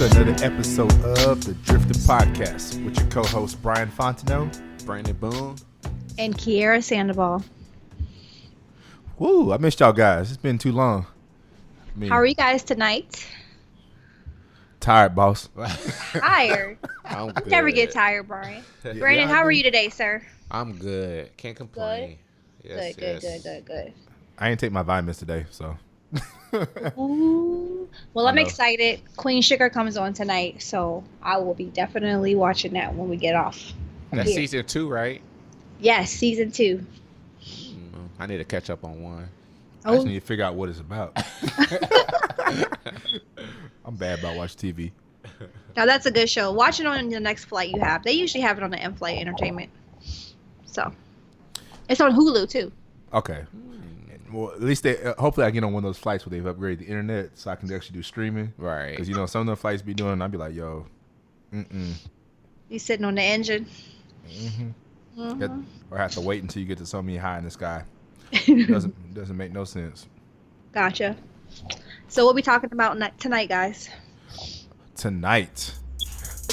to another episode of the Driftr podcast with your co-host Brian Fontenot, Brandon Boone, and Kiera Sandoval. Woo, I missed y'all guys. It's been too long. How are you guys tonight? Tired, boss. Tired? I'm You good. never get tired, Brian. Brandon, how are you today, sir? I'm good. Can't complain. Yes, Good. I ain't take my vitamins today, so. Ooh. Well, I'm excited. Queen Sugar comes on tonight, so I will be definitely watching that when we get off. That's Yeah. season 2, right? Yes, season 2. I need to catch up on 1. I just need to figure out what it's about. I'm bad about watching TV. Now, that's a good show. Watch it on the next flight you have. They usually have it on the in-flight entertainment. So, it's on Hulu, too. Okay. Well, at least they. Hopefully, I get on one of those flights where they've upgraded the internet so I can actually do streaming. Right. Because some of the flights be doing, I'd be like, yo, You sitting on the engine? Or have to wait until you get to so many high in the sky. Doesn't make no sense. Gotcha. So what we talking about tonight, guys?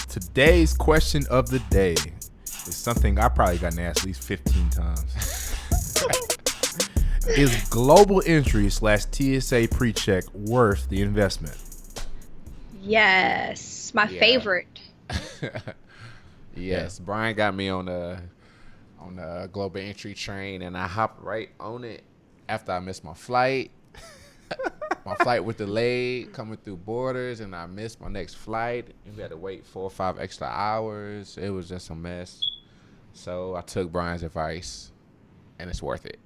Today's question of the day is something I probably gotten asked at least 15 times. Is global entry / TSA PreCheck worth the investment? Yes, my favorite. Yes, Brian got me on the global entry train, and I hopped right on it after I missed my flight. My flight was delayed coming through borders, and I missed my next flight. And we had to wait 4 or 5 extra hours. It was just a mess. So I took Brian's advice, and it's worth it.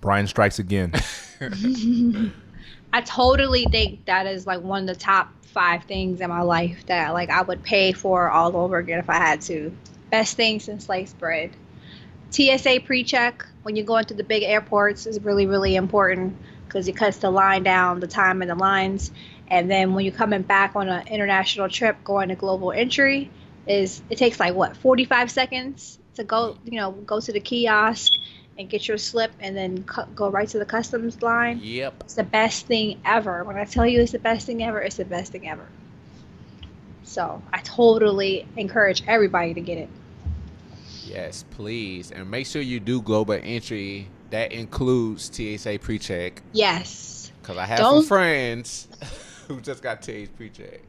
Brian strikes again. I totally think that is like one of the top 5 things in my life that like I would pay for all over again if I had to. Best thing since sliced bread. TSA PreCheck when you go into the big airports is really, really important because it cuts the line down, the time in the lines. And then when you're coming back on an international trip going to global entry, it takes like 45 seconds to go to the kiosk and get your slip and then go right to the customs line. Yep. It's the best thing ever. When I tell you it's the best thing ever, it's the best thing ever. So I totally encourage everybody to get it. Yes, please. And make sure you do global entry. That includes TSA PreCheck. Yes. Because I have some friends who just got TSA PreCheck.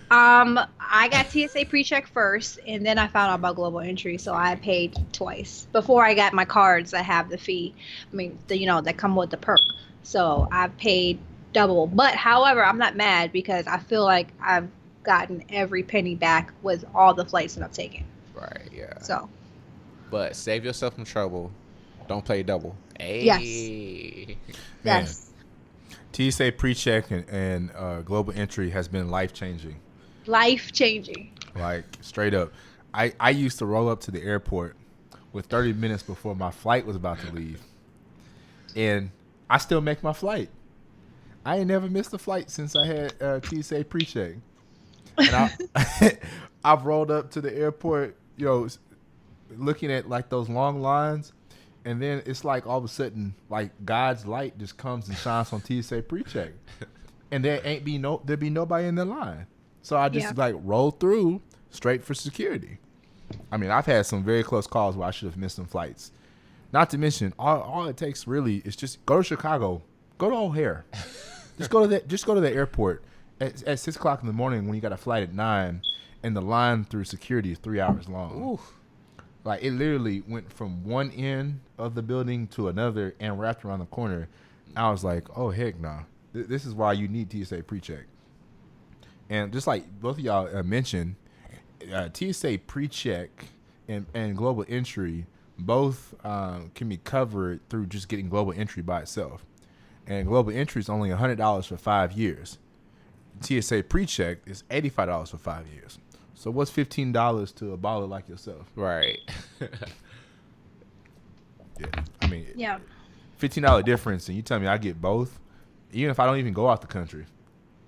I got TSA PreCheck first, and then I found out about global entry, so I paid twice. Before I got my cards that have the fee, that come with the perk. So I paid double. But however, I'm not mad because I feel like I've gotten every penny back with all the flights that I've taken. Right, yeah. So. But save yourself some trouble. Don't play double. Hey. Yes. Man, Yes. TSA PreCheck and global entry has been life-changing. Life-changing. Like, straight up. I used to roll up to the airport with 30 minutes before my flight was about to leave. And I still make my flight. I ain't never missed a flight since I had TSA PreCheck. And I've rolled up to the airport, looking at like those long lines, and then it's like all of a sudden, like God's light just comes and shines on TSA PreCheck, and there'd be nobody in the line. So I just roll through straight for security. I mean, I've had some very close calls where I should have missed some flights. Not to mention, all it takes really is just go to Chicago, go to O'Hare, just go to the airport at 6:00 in the morning when you got a flight at 9, and the line through security is 3 hours long. Oof. Like, it literally went from one end of the building to another and wrapped around the corner. I was like, oh, heck no. This is why you need TSA PreCheck. And just like both of y'all mentioned, TSA PreCheck and global entry both can be covered through just getting global entry by itself. And global entry is only $100 for 5 years. TSA PreCheck is $85 for 5 years. So what's $15 to a baller like yourself? Right. Yeah, I mean, Yeah. $15 difference, and you tell me I get both, even if I don't even go out the country.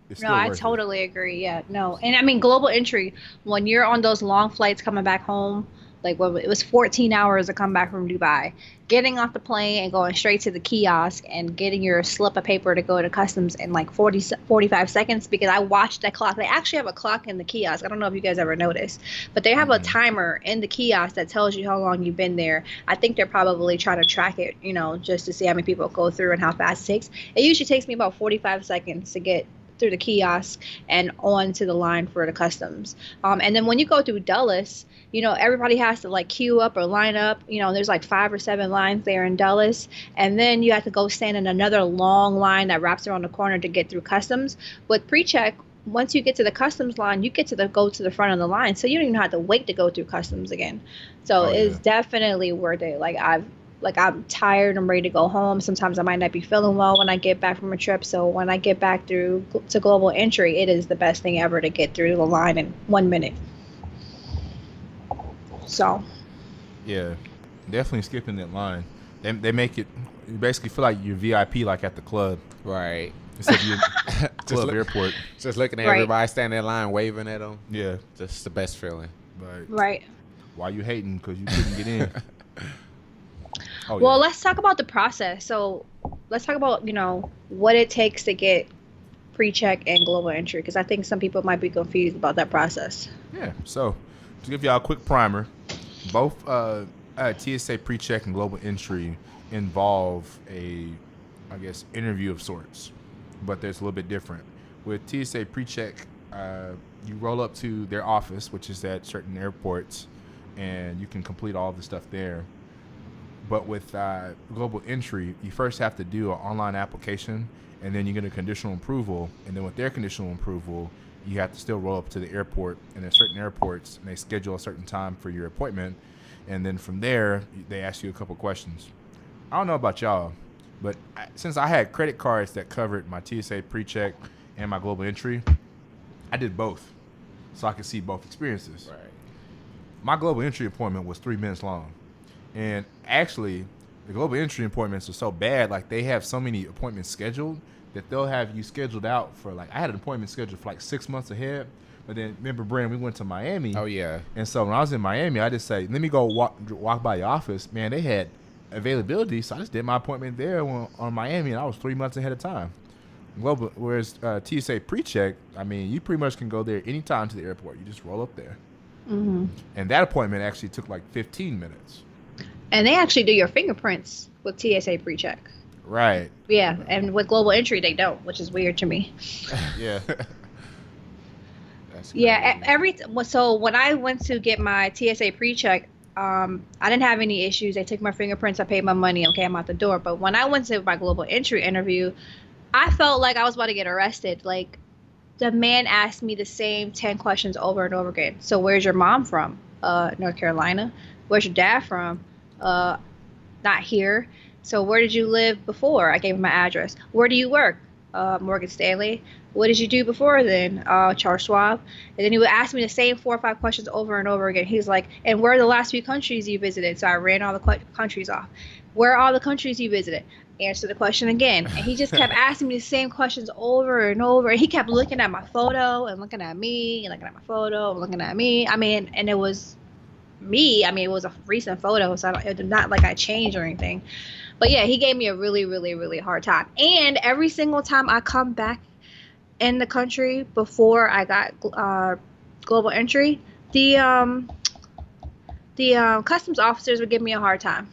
It's No, still I worth it. totally agree. Yeah, no. And I mean, global entry, when you're on those long flights coming back home, Like when it was 14 hours to come back from Dubai, getting off the plane and going straight to the kiosk and getting your slip of paper to go to customs in like 45 seconds because I watched that clock. They actually have a clock in the kiosk. I don't know if you guys ever noticed, but they have a timer in the kiosk that tells you how long you've been there. I think they're probably trying to track it, just to see how many people go through and how fast it takes. It usually takes me about 45 seconds to get through the kiosk and on to the line for the customs. And then when you go through Dulles, everybody has to like queue up or line up. There's like 5 or 7 lines there in Dulles. And then you have to go stand in another long line that wraps around the corner to get through customs. With pre-check, once you get to the customs line, you get to go to the front of the line. So you don't even have to wait to go through customs again. So it's definitely worth it. I'm tired. I'm ready to go home. Sometimes I might not be feeling well when I get back from a trip. So when I get back to global entry, it is the best thing ever to get through the line in 1 minute. So. Yeah, definitely skipping that line. They make it, you basically feel like you're VIP like at the club. Right. Instead of you club airport. Just looking at everybody standing in line, waving at them. Yeah. Just the best feeling. Right. Why you hating? Because you couldn't get in. Well, let's talk about the process. So let's talk about, what it takes to get pre-check and global entry, because I think some people might be confused about that process. Yeah. So to give y'all a quick primer, both TSA pre-check and global entry involve interview of sorts, but there's a little bit different. With TSA pre-check, you roll up to their office, which is at certain airports, and you can complete all the stuff there. But with global entry, you first have to do an online application, and then you get a conditional approval. And then with their conditional approval, you have to still roll up to the airport. And there's certain airports, and they schedule a certain time for your appointment. And then from there, they ask you a couple questions. I don't know about y'all, but since I had credit cards that covered my TSA pre-check and my global entry, I did both, so I could see both experiences. Right. My global entry appointment was 3 minutes long. And actually, the global entry appointments are so bad, like they have so many appointments scheduled that they'll have you scheduled out for I had an appointment scheduled for 6 months ahead. But then remember, Brandon, we went to Miami. Oh, yeah. And so when I was in Miami, I just say, let me go walk by your office. Man, they had availability, so I just did my appointment there on Miami, and I was 3 months ahead of time. Whereas TSA pre-check, you pretty much can go there anytime to the airport. You just roll up there. Mm-hmm. And that appointment actually took 15 minutes. And they actually do your fingerprints with TSA pre-check. Right. Yeah, and with global entry, they don't, which is weird to me. Yeah. So when I went to get my TSA pre-check, I didn't have any issues. They took my fingerprints. I paid my money. Okay, I'm out the door. But when I went to my global entry interview, I felt like I was about to get arrested. Like, the man asked me the same 10 questions over and over again. So where's your mom from? North Carolina. Where's your dad from? Not here. So where did you live before? I gave him my address. Where do you work? Morgan Stanley. What did you do before then? Charles Schwab. And then he would ask me the same 4 or 5 questions over and over again. He's like, and where are the last few countries you visited? So I ran all the countries off. Where are all the countries you visited? Answer the question again. And he just kept asking me the same questions over and over. And he kept looking at my photo and looking at me and looking at my photo and looking at me. And it was me. It was a recent photo, so it's not like I changed or anything. But yeah, he gave me a really, really, really hard time. And every single time I come back in the country before I got global entry, the customs officers would give me a hard time.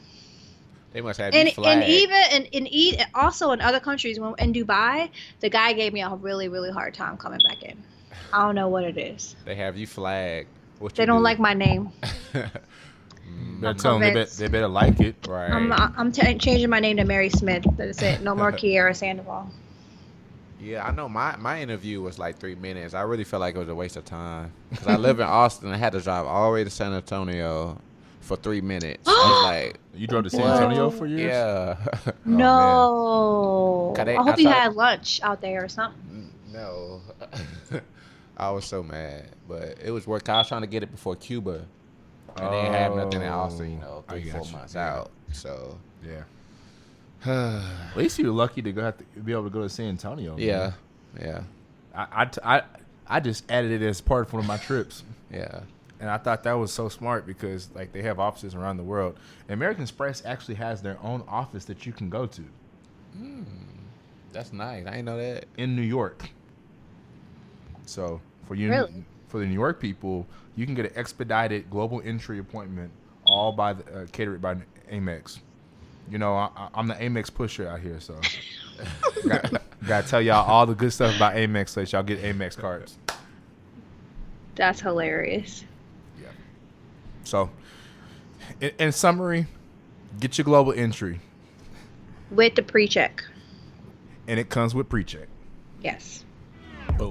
They must have you flagged. And also in other countries, in Dubai, the guy gave me a really, really hard time coming back in. I don't know what it is. They have you flagged. They don't like my name. Better tell them they better like it. Right. I'm changing my name to Mary Smith. That's it. No more Kiera Sandoval. Yeah, I know my interview was 3 minutes. I really felt like it was a waste of time. Because I live in Austin. I had to drive all the way to San Antonio for 3 minutes. I was like, you drove to San Antonio for years? Yeah. No. I hope you had lunch out there or something. No. I was so mad. But it was work. I was trying to get it before Cuba. And they didn't have nothing in Austin, 3-4 months out. So, yeah. At least you were lucky to be able to go to San Antonio. Yeah. Man. Yeah. I just added it as part of one of my trips. Yeah. And I thought that was so smart because like they have offices around the world. American Express actually has their own office that you can go to That's nice. I didn't know that. in New York. So Really? for the New York people, you can get an expedited global entry appointment, all by catered by Amex. You know, I'm the Amex pusher out here, so gotta tell y'all all the good stuff about Amex so that y'all get Amex cards. That's hilarious. Yeah. So, in summary, get your global entry, With the pre-check. and it comes with PreCheck. Yes. Boom.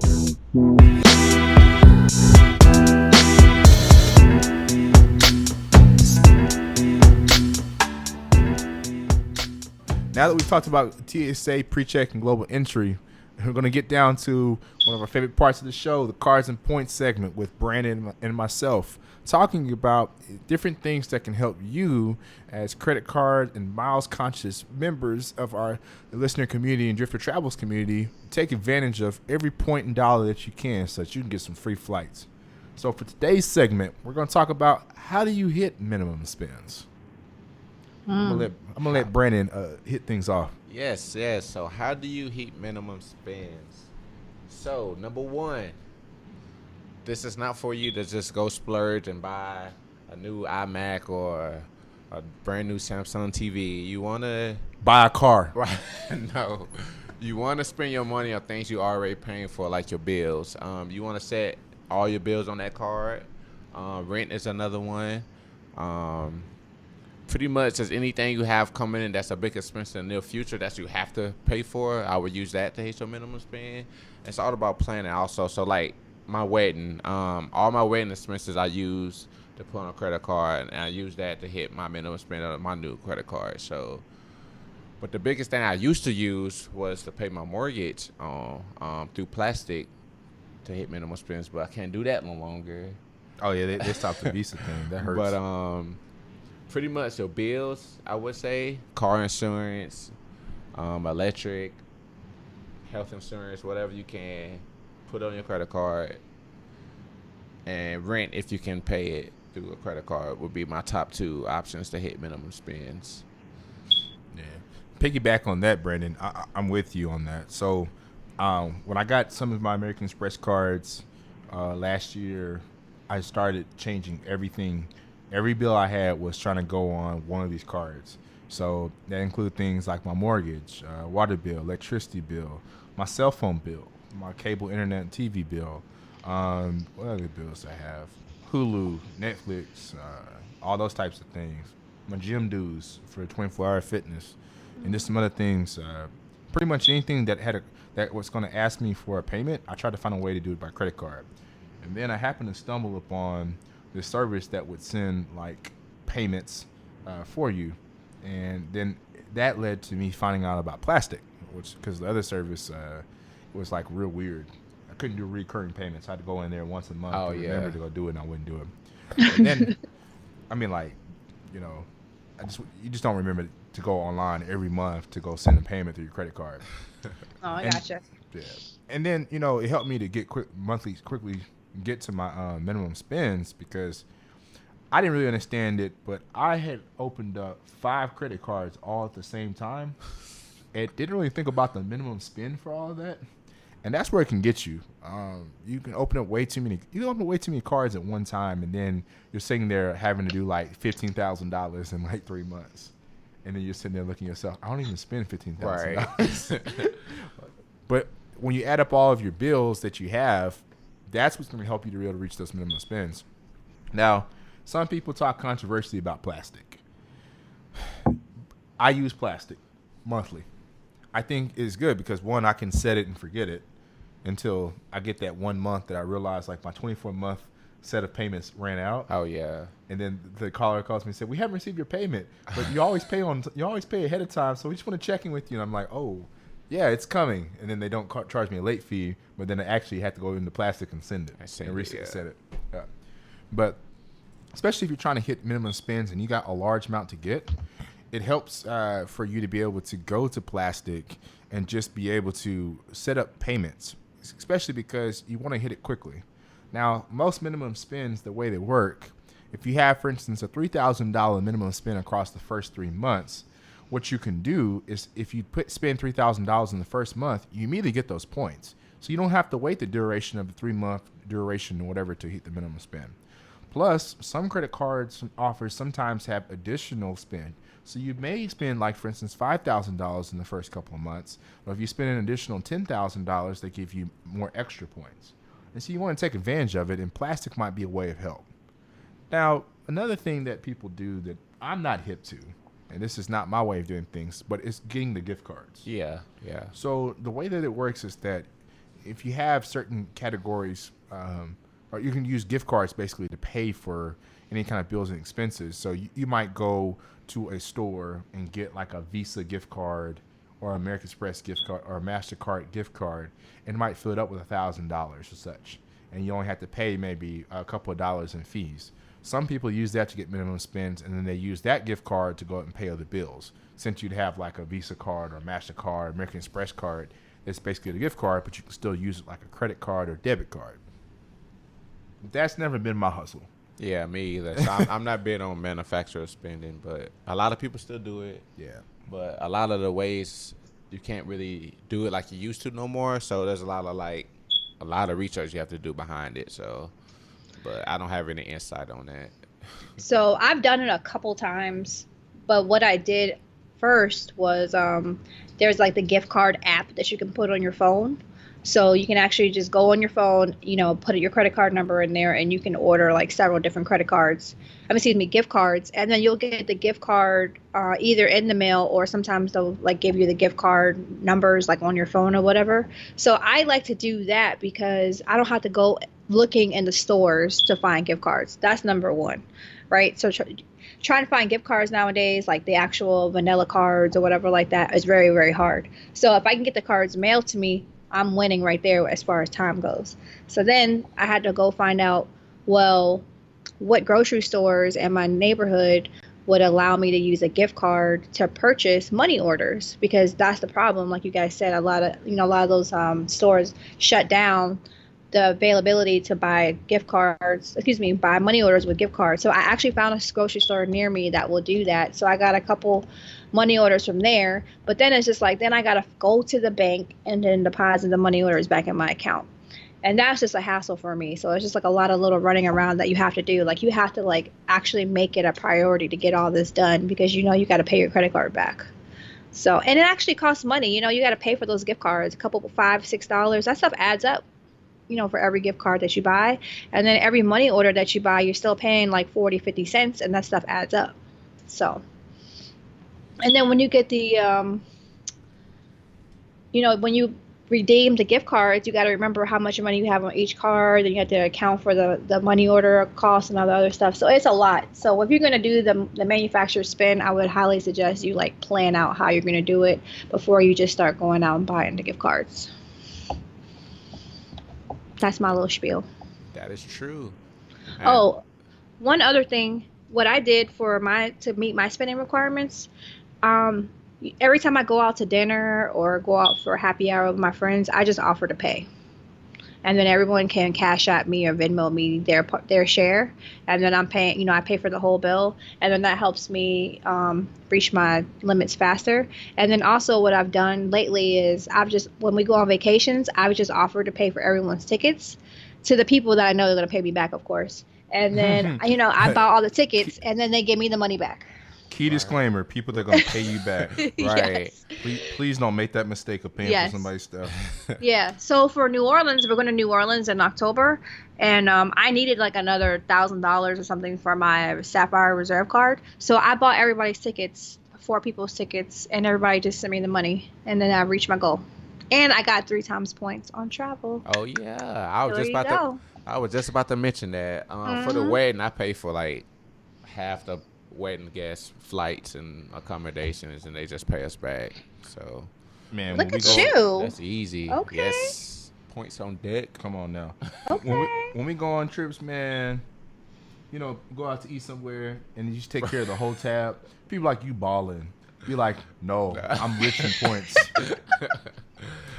Now that we've talked about TSA PreCheck and global entry, we're going to get down to one of our favorite parts of the show, the cards and points segment with Brandon and myself, talking about different things that can help you as credit card and miles conscious members of our listener community and Driftr Travels community take advantage of every point and dollar that you can so that you can get some free flights. So for today's segment, we're going to talk about how do you hit minimum spends. I'm gonna let Brandon hit things off. Yes. So how do you hit minimum spends? So number one, this is not for you to just go splurge and buy a new iMac or a brand new Samsung TV. You wanna Buy a car. no, you wanna spend your money on things you already paying for, like your bills. You wanna set all your bills on that card. Rent is another one. Pretty much as anything you have coming in that's a big expense in the near future that you have to pay for, I would use that to hit your minimum spend. It's all about planning also. So like my wedding, all my wedding expenses I use to put on a credit card, and I use that to hit my minimum spend on my new credit card. So, but the biggest thing I used to use was to pay my mortgage on through plastic to hit minimum spends, but I can't do that no longer. Oh yeah, they stopped the Visa thing. That hurts. But pretty much your bills, I would say, car insurance, electric, health insurance, whatever you can put on your credit card, and rent if you can pay it through a credit card would be my top two options to hit minimum spends. Yeah. Piggyback on that, Brandon. I'm with you on that. So when I got some of my American Express cards last year, I started changing everything. Every bill I had was trying to go on one of these cards. So that include things like my mortgage, water bill, electricity bill, my cell phone bill, my cable, internet, and TV bill. What other bills I have? Hulu, Netflix, all those types of things. My gym dues for 24-hour fitness, and just some other things. Pretty much anything that was going to ask me for a payment, I tried to find a way to do it by credit card. And then I happened to stumble upon the service that would send like payments for you, and then that led to me finding out about plastic, which because the other service was like real weird. I couldn't do recurring payments. I had to go in there once a month to remember to go do it, and I wouldn't do it. And then, I mean, like, you know, you just don't remember to go online every month to go send a payment through your credit card. Oh, I gotcha. Yeah, and then it helped me to get quickly get to my minimum spends because I didn't really understand it, but I had opened up 5 credit cards all at the same time and didn't really think about the minimum spend for all of that. And that's where it can get you. You can open up way too many cards at one time, and then you're sitting there having to do like $15,000 in like 3 months. And then you're sitting there looking at yourself, I don't even spend $15,000. Right. But when you add up all of your bills that you have, that's what's going to help you to be able to reach those minimum spends. Now, some people talk controversially about plastic. I use plastic monthly. I think it's good because, one, I can set it and forget it until I get that 1 month that I realize like my 24-month set of payments ran out. Oh yeah. And then the caller calls me and said, "We haven't received your payment, but you always pay ahead of time, so we just want to check in with you." And I'm like, "Oh, yeah, it's coming." And then they don't charge me a late fee, but then I actually have to go into plastic and send it and reset it. Yeah. But especially if you're trying to hit minimum spends and you got a large amount to get, it helps for you to be able to go to plastic and just be able to set up payments, especially because you want to hit it quickly. Now, most minimum spends, the way they work, if you have, for instance, a $3,000 minimum spend across the first 3 months, what you can do is if you spend $3,000 in the first month, you immediately get those points. So you don't have to wait the duration of the 3-month duration or whatever to hit the minimum spend. Plus, some credit cards offers sometimes have additional spend. So you may spend, like, for instance, $5,000 in the first couple of months. But if you spend an additional $10,000, they give you more extra points. And so you want to take advantage of it, and plastic might be a way of help. Now, another thing that people do that I'm not hip to, and this is not my way of doing things, but it's getting the gift cards. Yeah. So the way that it works is that if you have certain categories, or you can use gift cards basically to pay for any kind of bills and expenses. So you might go to a store and get like a Visa gift card or American Express gift card or a MasterCard gift card, and might fill it up with $1,000 or such. And you only have to pay maybe a couple of dollars in fees. Some people use that to get minimum spends, and then they use that gift card to go out and pay other bills. Since you'd have like a Visa card or a MasterCard, American Express card, it's basically the gift card, but you can still use it like a credit card or debit card. That's never been my hustle. Yeah, me either. So I'm not big on manufacturer spending, but a lot of people still do it. Yeah. But a lot of the ways you can't really do it like you used to no more. So there's a lot of research you have to do behind it. So, but I don't have any insight on that. So I've done it a couple times, but what I did first was there's like the gift card app that you can put on your phone. So you can actually just go on your phone, put your credit card number in there, and you can order like several different gift cards, and then you'll get the gift card either in the mail, or sometimes they'll like give you the gift card numbers like on your phone or whatever. So I like to do that because I don't have to go looking in the stores to find gift cards. That's number one, right? So trying to find gift cards nowadays, like the actual vanilla cards or whatever like that, is very, very hard. So if I can get the cards mailed to me, I'm winning right there as far as time goes. So then I had to go find out, well, what grocery stores in my neighborhood would allow me to use a gift card to purchase money orders, because that's the problem. Like you guys said, a lot of those stores shut down the availability to buy buy money orders with gift cards. So I actually found a grocery store near me that will do that. So I got a couple money orders from there, but then it's just like, then I got to go to the bank and then deposit the money orders back in my account. And that's just a hassle for me. So it's just like a lot of little running around that you have to do. Like you have to like actually make it a priority to get all this done, because you got to pay your credit card back. So, and it actually costs money. You got to pay for those gift cards, a couple, $5-6. That stuff adds up, for every gift card that you buy. And then every money order that you buy, you're still paying like 40-50 cents, and that stuff adds up. So, and then when you get the, when you redeem the gift cards, you got to remember how much money you have on each card, and you have to account for the money order costs and all the other stuff. So it's a lot. So if you're going to do the manufacturer spend, I would highly suggest you like plan out how you're going to do it before you just start going out and buying the gift cards. That's my little spiel. That is true. Oh, one other thing, what I did to meet my spending requirements, every time I go out to dinner or go out for a happy hour with my friends, I just offer to pay. And then everyone can cash out me or Venmo me their share. And then I'm paying, I pay for the whole bill. And then that helps me reach my limits faster. And then also what I've done lately is when we go on vacations, I've just offered to pay for everyone's tickets to the people that I know they're going to pay me back, of course. And then, I buy all the tickets, and then they give me the money back. Key disclaimer: people that are gonna pay you back. Right. Yes. Please don't make that mistake of paying for somebody's stuff. Yeah. So for New Orleans, we're going to New Orleans in October, and I needed like another $1,000 or something for my Sapphire Reserve card. So I bought everybody's tickets, 4 people's tickets, and everybody just sent me the money, and then I reached my goal. And I got 3 times points on travel. Oh yeah, I was just about to mention that. For the wedding, I paid for like half the wedding guest flights and accommodations, and they just pay us back. So, man, look at you. That's easy. Okay. Yes, points on deck. Come on now. Okay. When we go on trips, man, go out to eat somewhere and you just take care of the whole tab. People like, you balling. Be like, no, I'm rich in points.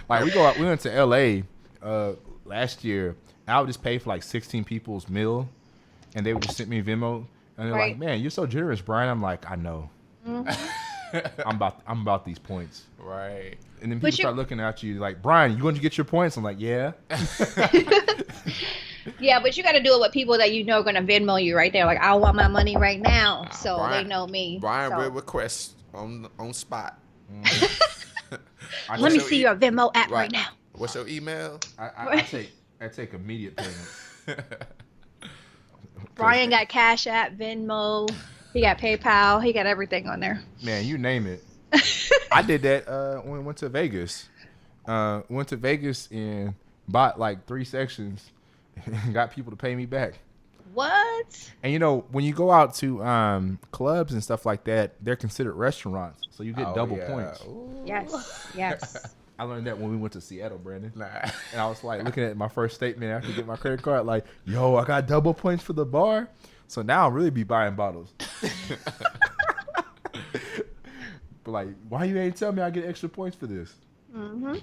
Like we went to LA last year, I would just pay for like 16 people's meal, and they would just send me Venmo, and they're like, "Man, you're so generous, Brian." I'm like, "I know. I'm about these points." Right. And then people start looking at you like, "Brian, you going to get your points?" I'm like, "Yeah." Yeah, but you got to do it with people that you know are going to Venmo you right there. Like, I want my money right now, so Brian, they know me. Brian so. will request on spot. Let me see your Venmo app right now. What's your email? I take immediate payments. Brian got Cash App, Venmo, he got PayPal, he got everything on there. Man, you name it. I did that when we went to Vegas. Went to Vegas and bought like 3 sections and got people to pay me back. What? And you know, when you go out to clubs and stuff like that, they're considered restaurants, so you get double points. Ooh. Yes. I learned that when we went to Seattle, Brandon. Nah. And I was like looking at my first statement after I get my credit card, like, yo, I got double points for the bar. So now I'll really be buying bottles. But like, why you ain't tell me I get extra points for this? Mm-hmm.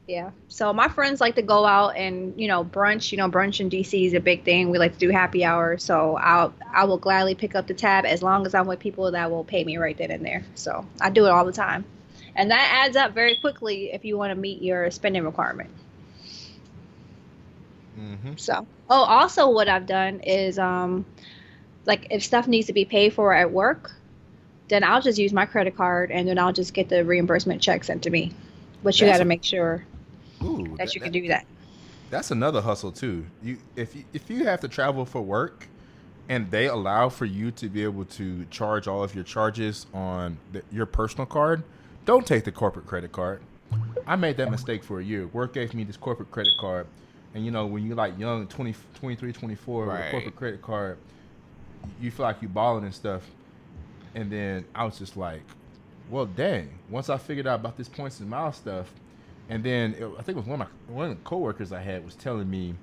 Yeah. So my friends like to go out and, brunch. Brunch in DC is a big thing. We like to do happy hour. So I will gladly pick up the tab as long as I'm with people that will pay me right then and there. So I do it all the time. And that adds up very quickly if you want to meet your spending requirement. Mm-hmm. So, also what I've done is, like if stuff needs to be paid for at work, then I'll just use my credit card and then I'll just get the reimbursement check sent to me. But you got to make sure that you can do that. That's another hustle too. If you have to travel for work, and they allow for you to be able to charge all of your charges on your personal card, don't take the corporate credit card. I made that mistake for a year. Work gave me this corporate credit card, and when you're like young, 20, 23, 24, with a corporate credit card, you feel like you balling and stuff. And then I was just like, well, dang. Once I figured out about this points and miles stuff, and then I think it was one of the coworkers I had was telling me,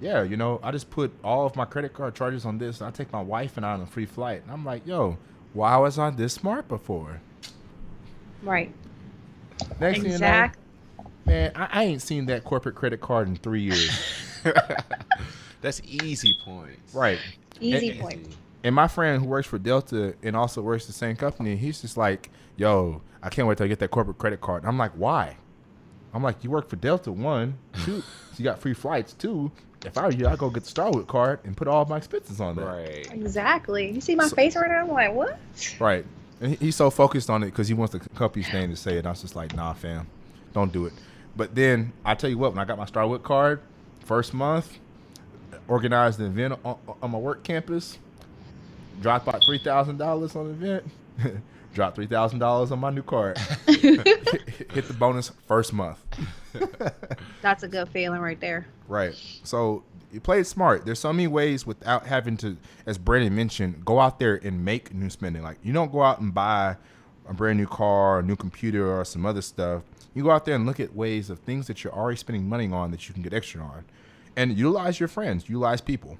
yeah, I just put all of my credit card charges on this, and I take my wife and I on a free flight. And I'm like, yo, why was I this smart before? Right. Next thing you know, man, I ain't seen that corporate credit card in 3 years. That's easy points. Right. Easy points. And my friend who works for Delta and also works the same company, he's just like, yo, I can't wait till I get that corporate credit card. And I'm like, why? I'm like, you work for Delta, 1, 2, so you got free flights, 2. If I were you, I'd go get the Starwood card and put all of my expenses on there. Right. Exactly. You see my face right now? I'm like, what? Right. And he's so focused on it because he wants the company's name to say it. And I was just like, nah, fam, don't do it. But then I tell you what, when I got my Starwood card, first month, organized an event on my work campus, dropped about $3,000 on the event, dropped $3,000 on my new card, hit the bonus first month. That's a good feeling right there. Right. So you play it smart. There's so many ways without having to, as Brandon mentioned, go out there and make new spending. Like, you don't go out and buy a brand new car, a new computer, or some other stuff. You go out there and look at ways of things that you're already spending money on that you can get extra on. And utilize your friends, utilize people.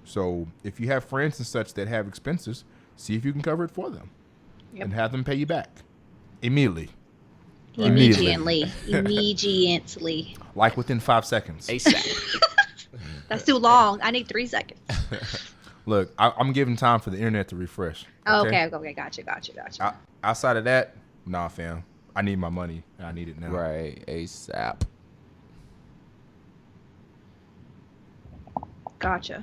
So if you have friends and such that have expenses, see if you can cover it for them. Yep. And have them pay you back immediately. Immediately. Like within 5 seconds. ASAP. That's too long. I need 3 seconds. Look, I'm giving time for the internet to refresh. Okay. Gotcha. Outside of that, nah, fam. I need my money, and I need it now. Right, ASAP. Gotcha.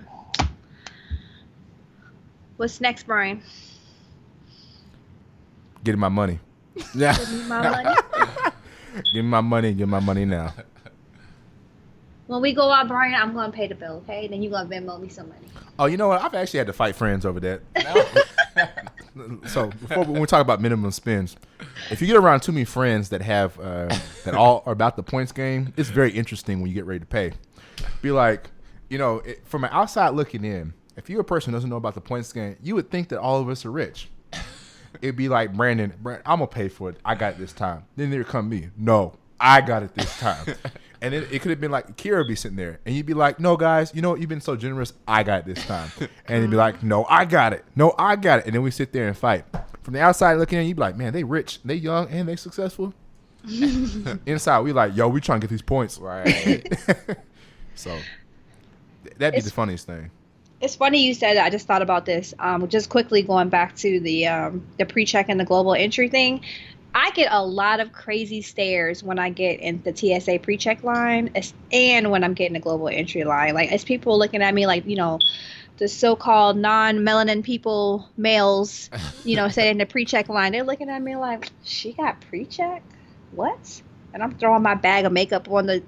What's next, Brian? Getting my money. Yeah. Give me my money. Give me my money. Give my money now. When we go out, Brian, I'm going to pay the bill, okay? Then you're going to Venmo me some money. Oh, you know what? I've actually had to fight friends over that. So when we talk about minimum spends, if you get around too many friends that have that all are about the points game, it's very interesting when you get ready to pay. Be like, from an outside looking in, if you're a person who doesn't know about the points game, you would think that all of us are rich. It'd be like, Brandon, I'm going to pay for it. I got it this time. Then there come me. No, I got it this time. And it could have been like Kira be sitting there. And you'd be like, no, guys, you've been so generous. I got it this time. And he'd be like, no, I got it. No, I got it. And then we sit there and fight. From the outside looking in, you'd be like, man, they rich. They young and they successful. Inside, we like, yo, we trying to get these points. Right. So that'd be the funniest thing. It's funny you said that. I just thought about this. Just quickly going back to the pre-check and the global entry thing. I get a lot of crazy stares when I get in the TSA pre-check line, and when I'm getting the global entry line. Like, it's people looking at me like, the so-called non-melanin people, males, sitting in the pre-check line. They're looking at me like, she got pre-check? What? And I'm throwing my bag of makeup on the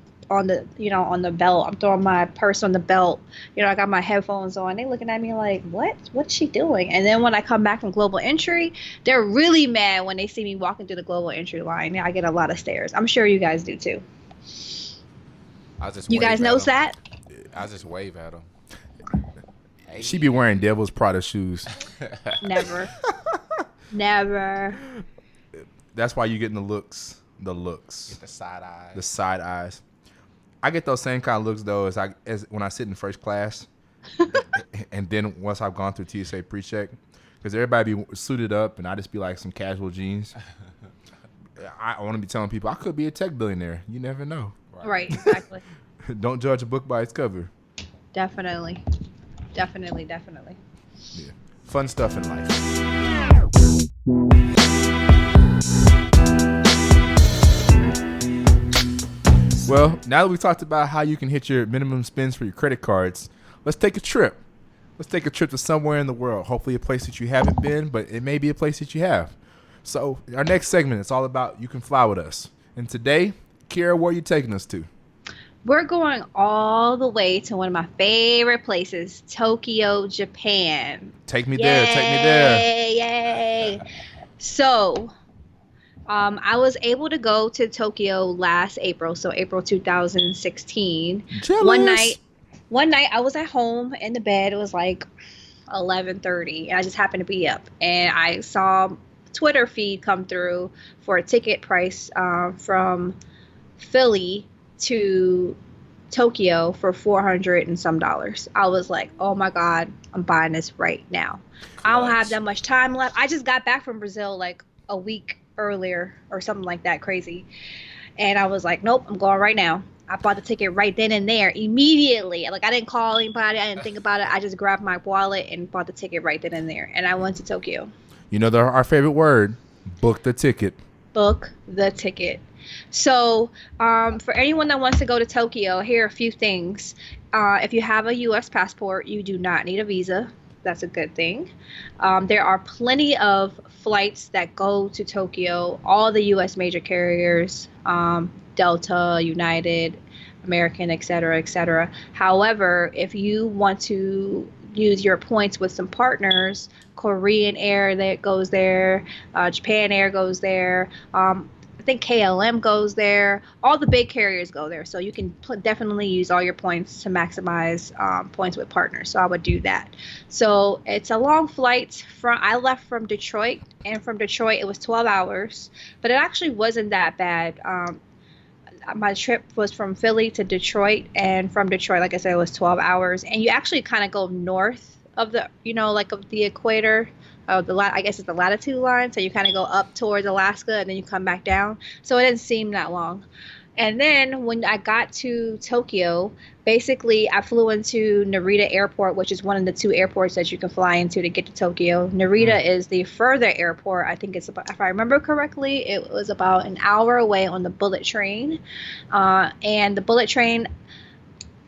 belt. I'm throwing my purse on the belt. I got my headphones on. They looking at me like, what? What's she doing? And then when I come back from global entry, they're really mad when they see me walking through the global entry line. I get a lot of stares. I'm sure you guys do too. You guys know that? I just wave at them. Hey. She be wearing Devil's Prada shoes. Never. Never. That's why you getting the looks. Get the side eyes. The side eyes. I get those same kind of looks though as when I sit in first class, and then once I've gone through TSA PreCheck, because everybody be suited up and I just be like some casual jeans. I want to be telling people I could be a tech billionaire. You never know. Right, exactly. Don't judge a book by its cover. Definitely. Yeah, fun stuff in life. Well, now that we've talked about how you can hit your minimum spends for your credit cards, let's take a trip. Let's take a trip to somewhere in the world. Hopefully a place that you haven't been, but it may be a place that you have. So our next segment is all about you can fly with us. And today, Kira, where are you taking us to? We're going all the way to one of my favorite places, Tokyo, Japan. Take me there. Yay. So, I was able to go to Tokyo last April, so April 2016. Jealous. One night I was at home in the bed. It was like 11:30, and I just happened to be up, and I saw Twitter feed come through for a ticket price from Philly to Tokyo for $400 and some. I was like, oh my God, I'm buying this right now. I don't have that much time left. I just got back from Brazil like a week earlier or something like that, crazy. And I was like, nope, I'm going right now. I bought the ticket right then and there, immediately. Like, I didn't call anybody. I didn't think about it. I just grabbed my wallet and bought the ticket right then and there. And I went to Tokyo. Our favorite word, book the ticket. Book the ticket. So, for anyone that wants to go to Tokyo, here are a few things. If you have a U.S. passport, you do not need a visa. That's a good thing. There are plenty of flights that go to Tokyo, all the U.S. major carriers, Delta, United, American, et cetera, et cetera. However, if you want to use your points with some partners, Korean Air that goes there, Japan Air goes there, I think KLM goes there. All the big carriers go there. So you can definitely use all your points to maximize points with partners. So I would do that. So it's a long flight. I left from Detroit, and from Detroit it was 12 hours. But it actually wasn't that bad. My trip was from Philly to Detroit, and from Detroit, like I said, it was 12 hours. And you actually kind of go north of the, of the equator. I guess it's the latitude line, so you kind of go up towards Alaska and then you come back down. So it didn't seem that long. And then when I got to Tokyo, basically I flew into Narita Airport, which is one of the two airports that you can fly into to get to Tokyo. Narita is the further airport. I think it's about, if I remember correctly, it was about an hour away on the bullet train. And the bullet train,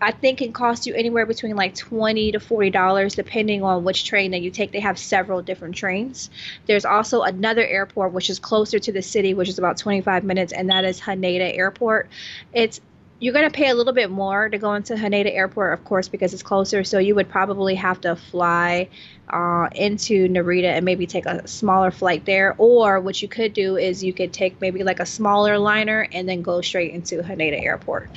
I think, can cost you anywhere between like $20 to $40, depending on which train that you take. They have several different trains. There's also another airport which is closer to the city, which is about 25 minutes, and that is Haneda Airport. You're going to pay a little bit more to go into Haneda Airport, of course, because it's closer. So you would probably have to fly into Narita and maybe take a smaller flight there. Or what you could do is you could take maybe like a smaller liner and then go straight into Haneda Airport.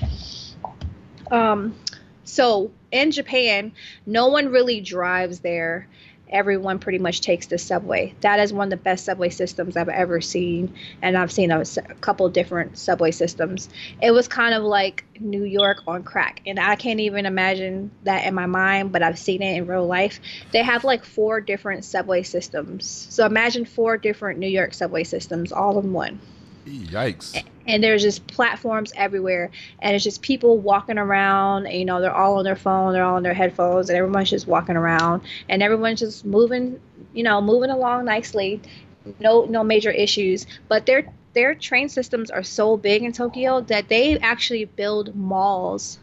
So in Japan, no one really drives there. Everyone pretty much takes the subway. That is one of the best subway systems I've ever seen. And I've seen a couple different subway systems. It was kind of like New York on crack. And I can't even imagine that in my mind, but I've seen it in real life. They have like 4 different subway systems. So imagine 4 different New York subway systems all in one. Yikes. and there's just platforms everywhere, and it's just people walking around, and, they're all on their phone, they're all on their headphones, and everyone's just walking around, and everyone's just moving, moving along nicely, no major issues. But their train systems are so big in Tokyo that they actually build malls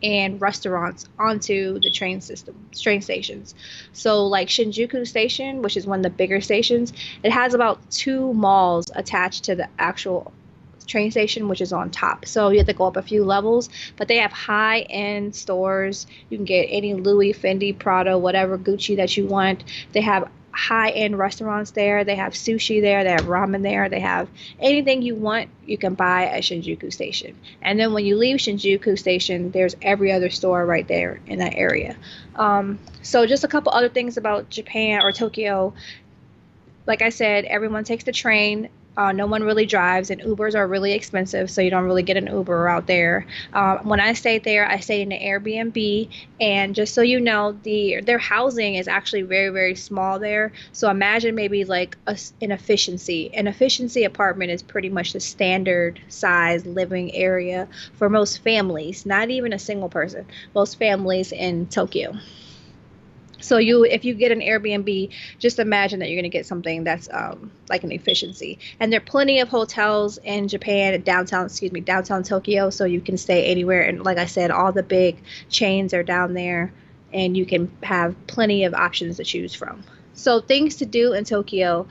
and restaurants onto the train stations. So like Shinjuku Station, which is one of the bigger stations, it has about two malls attached to the actual train station, which is on top. So you have to go up a few levels, but they have high-end stores. You can get any Louis, Fendi, Prada, whatever Gucci that you want. They have high-end restaurants there. They have sushi there. They have ramen there. They have anything you want, you can buy at Shinjuku Station. And then when you leave Shinjuku Station, there's every other store right there in that area. So just a couple other things about Japan or Tokyo. Like I said, everyone takes the train. No one really drives, and Ubers are really expensive, so you don't really get an Uber out there. When I stayed there, I stayed in an Airbnb, and just so you know, their housing is actually very, very small there. So imagine maybe like an efficiency. An efficiency apartment is pretty much the standard size living area for most families, not even a single person, most families in Tokyo. So if you get an Airbnb, just imagine that you're going to get something that's like an efficiency. And there are plenty of hotels in Japan, downtown Tokyo, so you can stay anywhere. And like I said, all the big chains are down there, and you can have plenty of options to choose from. So things to do in Tokyo.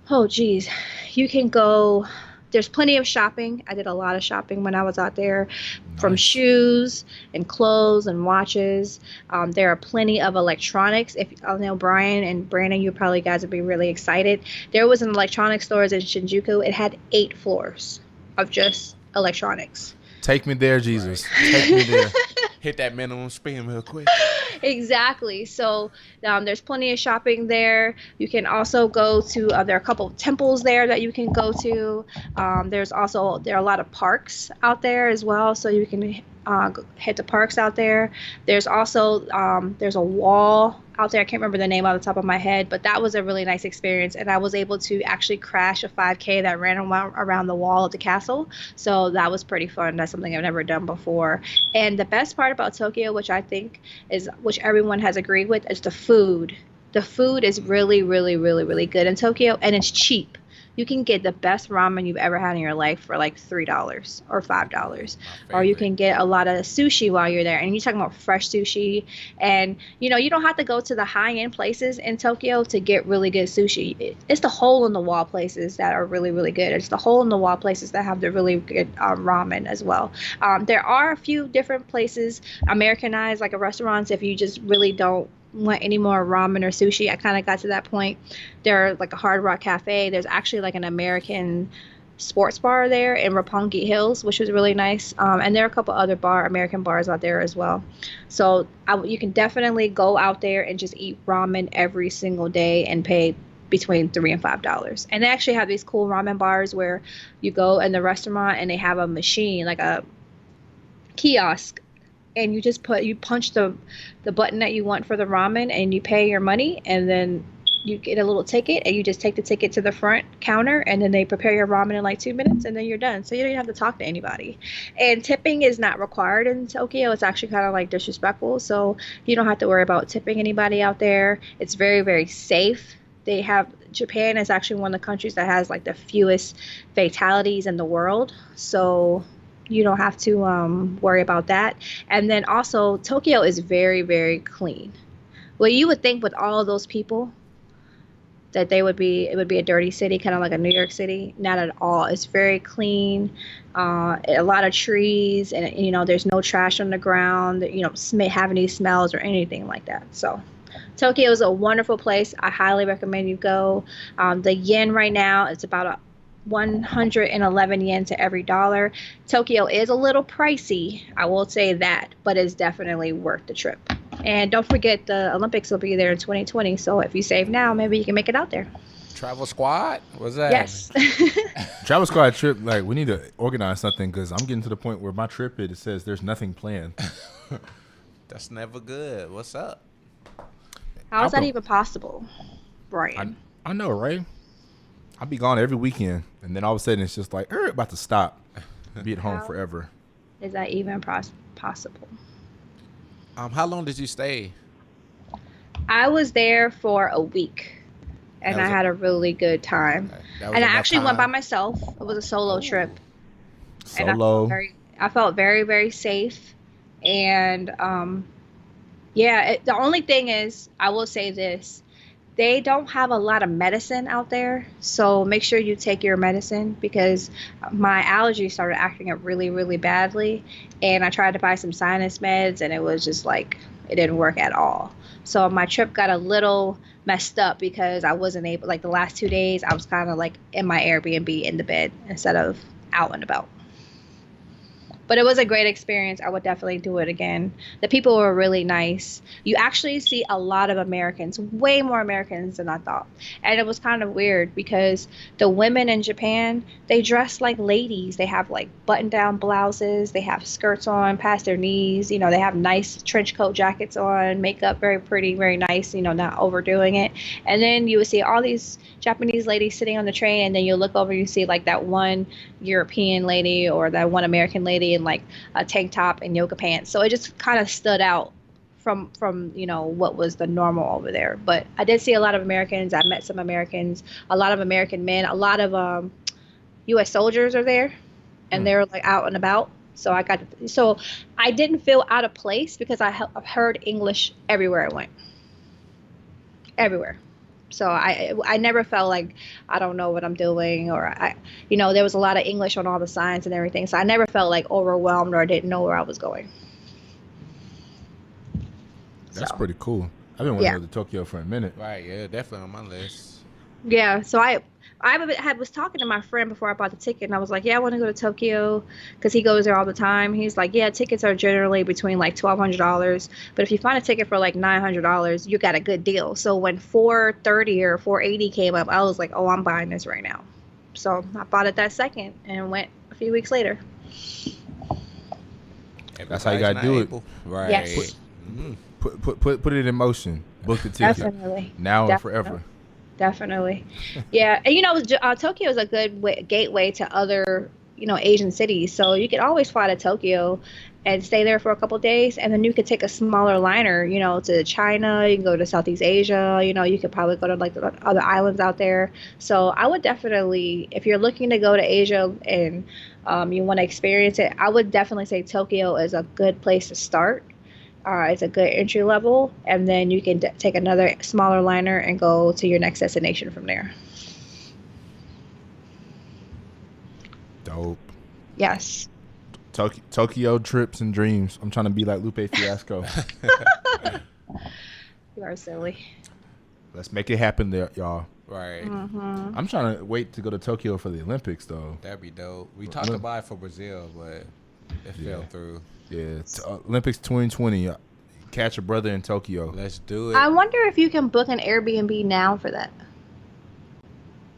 Oh, geez, you can go. There's plenty of shopping. I did a lot of shopping when I was out there, from shoes and clothes and watches. There are plenty of electronics. If I know Brian and Brandon, you probably guys would be really excited. There was an electronics stores in Shinjuku. It had 8 floors of just electronics. Take me there, Jesus. Take me there. Hit that minimum spend real quick. Exactly. So there's plenty of shopping there. You can also go to there are a couple of temples there that you can go to. There are a lot of parks out there as well, so you can hit the parks out there. There's also there's a wall out there. I can't remember the name off the top of my head, but that was a really nice experience, and I was able to actually crash a 5K that ran around the wall of the castle. So that was pretty fun. That's something I've never done before. And the best part about Tokyo, which I think which everyone has agreed with, is the food. The food is really, really, really, really good in Tokyo, and it's cheap. You can get the best ramen you've ever had in your life for like $3 or $5. Or you can get a lot of sushi while you're there. And you're talking about fresh sushi. And, you don't have to go to the high-end places in Tokyo to get really good sushi. It's the hole-in-the-wall places that are really, really good. It's the hole-in-the-wall places that have the really good ramen as well. There are a few different places, Americanized, like restaurants, if you just really don't want any more ramen or sushi. I kind of got to that point. There are like a Hard Rock Cafe. There's actually like an American sports bar there in Roppongi Hills, which was really nice. And there are a couple other American bars out there as well. So you can definitely go out there and just eat ramen every single day and pay between $3 and $5. And they actually have these cool ramen bars where you go in the restaurant and they have a machine, like a kiosk, and you just punch the button that you want for the ramen, and you pay your money, and then you get a little ticket, and you just take the ticket to the front counter, and then they prepare your ramen in like 2 minutes, and then you're done. So you don't even have to talk to anybody. And tipping is not required in Tokyo. It's actually kind of like disrespectful, so you don't have to worry about tipping anybody out there. It's very, very safe. Japan is actually one of the countries that has like the fewest fatalities in the world, so you don't have to worry about that. And then also, Tokyo is very, very clean. Well, you would think with all of those people that it would be a dirty city, kind of like a New York City. Not at all. It's very clean. A lot of trees, and there's no trash on the ground. You don't have any smells or anything like that. So Tokyo is a wonderful place. I highly recommend you go. The yen right now, it's about 111 yen to every dollar. Tokyo is a little pricey, I will say that, but it's definitely worth the trip. And don't forget, the Olympics will be there in 2020, so if you save now, maybe you can make it out there. Travel squad? What's that? Yes. Travel squad trip, like, we need to organize something, because I'm getting to the point where my trip, it says there's nothing planned. That's never good. What's up? How is that even possible, Brian? I know, right? I'll be gone every weekend, and then all of a sudden it's just like, about to stop. Be at home How forever. is that even possible? How long did you stay? I was there for a week, That and I was had a really good time. okay. That was And I enough actually went by time. myself. It was a solo trip, Oh, and Solo. I felt very, very safe. And yeah, the only thing is, I will say this. They don't have a lot of medicine out there, so make sure you take your medicine because my allergies started acting up really, really badly, and I tried to buy some sinus meds, and it was just like it didn't work at all. So my trip got a little messed up because I wasn't able, like the last 2 days, I was kind of like in my Airbnb in the bed instead of out and about. But it was a great experience. I would definitely do it again. The people were really nice. You actually see a lot of Americans, way more Americans than I thought. And it was kind of weird because the women in Japan, they dress like ladies. They have like button-down blouses, they have skirts on past their knees, they have nice trench coat jackets on, makeup very pretty, very nice, not overdoing it. And then you would see all these Japanese ladies sitting on the train, and then you look over, you see like that one European lady or that one American lady in like a tank top and yoga pants. So it just kind of stood out from what was the normal over there. But I did see a lot of Americans. I met some Americans, a lot of American men, a lot of U.S. soldiers are there, and they're like out and about. So I didn't feel out of place because I heard English everywhere I went, everywhere. So I never felt like I don't know what I'm doing, or there was a lot of English on all the signs and everything. So I never felt like overwhelmed or I didn't know where I was going. That's So pretty cool. I've been wanting yeah. to go to Tokyo for a minute. right. Yeah, definitely on my list. Yeah, so I was talking to my friend before I bought the ticket, and I was like, yeah, I want to go to Tokyo because he goes there all the time. He's like, yeah, tickets are generally between like $1,200, but if you find a ticket for like $900, you got a good deal. So when 430 or 480 came up, I was like, oh, I'm buying this right now. So I bought it that second and went a few weeks later. That's how you Everybody's gotta not do it. able. Right. Yes. Mhm. Put it in motion. Book the ticket Definitely. now and Definitely. forever. Definitely. Yeah. And Tokyo is a good gateway to other, Asian cities. So you could always fly to Tokyo and stay there for a couple days. And then you could take a smaller liner, to China. You can go to Southeast Asia. You could probably go to like the other islands out there. So I would definitely, if you're looking to go to Asia and you want to experience it, I would definitely say Tokyo is a good place to start. It's a good entry level, and then you can take another smaller liner and go to your next destination from there. Dope. Yes. Tokyo trips and dreams. I'm trying to be like Lupe Fiasco. You are silly. Let's make it happen there, y'all. Right. Mm-hmm. I'm trying to wait to go to Tokyo for the Olympics, though. That'd be dope. We talked about it for Brazil, but it fell through. Yeah, Olympics 2020. Catch a brother in Tokyo. Let's do it. I wonder if you can book an Airbnb now for that.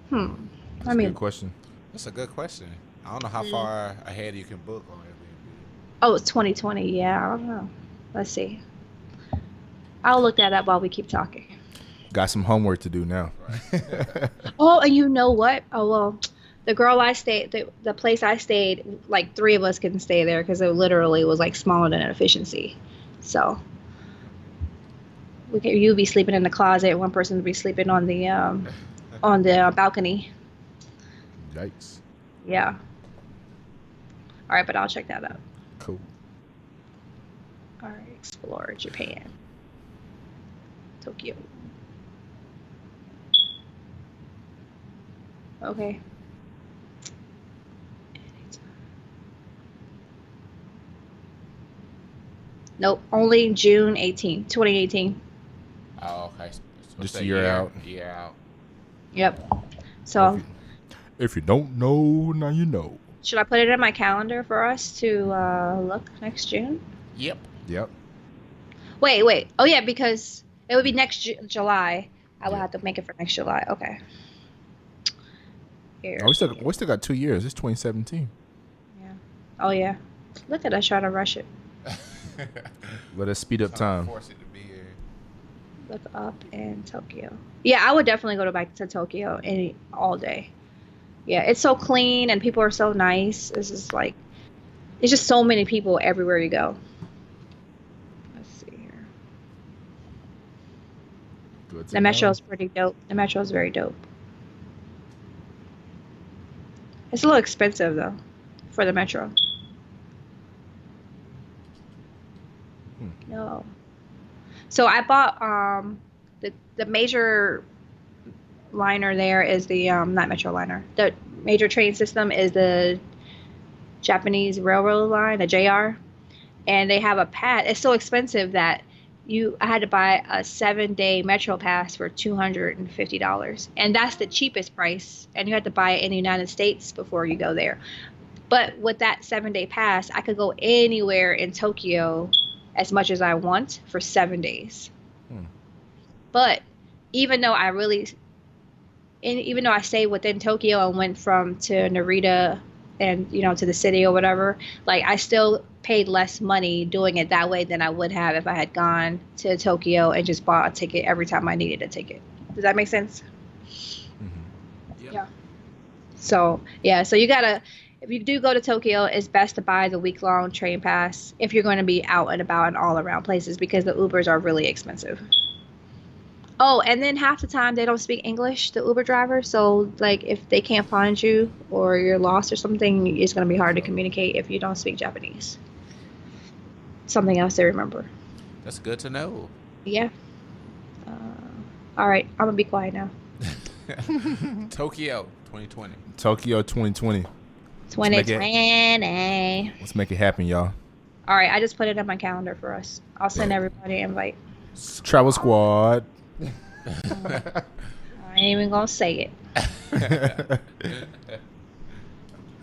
That's I a mean, good question. That's a good question. I don't know how far ahead you can book on Airbnb. oh, it's 2020. Yeah, I don't know. Let's see. I'll look that up while we keep talking. Got some homework to do now. Oh, and you know what? Oh, well, the girl I stayed, the place I stayed, like 3 of us couldn't stay there because it literally was like smaller than an efficiency. So you'd be sleeping in the closet. One person would be sleeping on the balcony. Yikes. Yeah. All right, but I'll check that out. Cool. All right, explore Japan, Tokyo. Okay. Nope, only June 18th, 2018. Oh, okay. Just a year out. Year out. Yep. So, If you don't know, now you know. should I put it in my calendar for us to look next June? Yep. Yep. Wait. Oh, yeah, because it would be next July. I will have to make it for next July. Okay. Here. Oh, we still got 2 years. It's 2017. Yeah. Oh, yeah. Look at us trying to rush it. Let us speed up time. Force it to be here. look up in Tokyo. Yeah, I would definitely go back to Tokyo all day. Yeah, it's so clean and people are so nice. It's just like it's just so many people everywhere you go. Let's see here. Good to The metro know. is pretty dope. The metro is very dope. It's a little expensive though for the metro. Hmm. No. So I bought the major liner there is the not metro liner. The major train system is the Japanese railroad line, the JR, and they have a pass. It's so expensive that I had to buy a 7-day metro pass for $250, and that's the cheapest price. And you have to buy it in the United States before you go there. But with that 7-day pass, I could go anywhere in Tokyo as much as I want for 7 days. Hmm. But even though I really, and even though I stayed within Tokyo and went from to Narita and to the city or whatever, like I still paid less money doing it that way than I would have if I had gone to Tokyo and just bought a ticket every time I needed a ticket. Does that make sense? Mm-hmm. Yep. Yeah. So yeah, so you gotta, if you do go to Tokyo, it's best to buy the week-long train pass if you're going to be out and about and all around places because the Ubers are really expensive. Oh, and then half the time they don't speak English, the Uber driver. So, like, if they can't find you or you're lost or something, it's going to be hard to communicate if you don't speak Japanese. Something else to remember. That's good to know. Yeah. Uh, all right, I'm going to be quiet now. Tokyo 2020. Tokyo 2020. 2020. Let's make it happen, y'all. All right, I just put it on my calendar for us. I'll send everybody an invite. Travel Squad. I ain't even going to say it.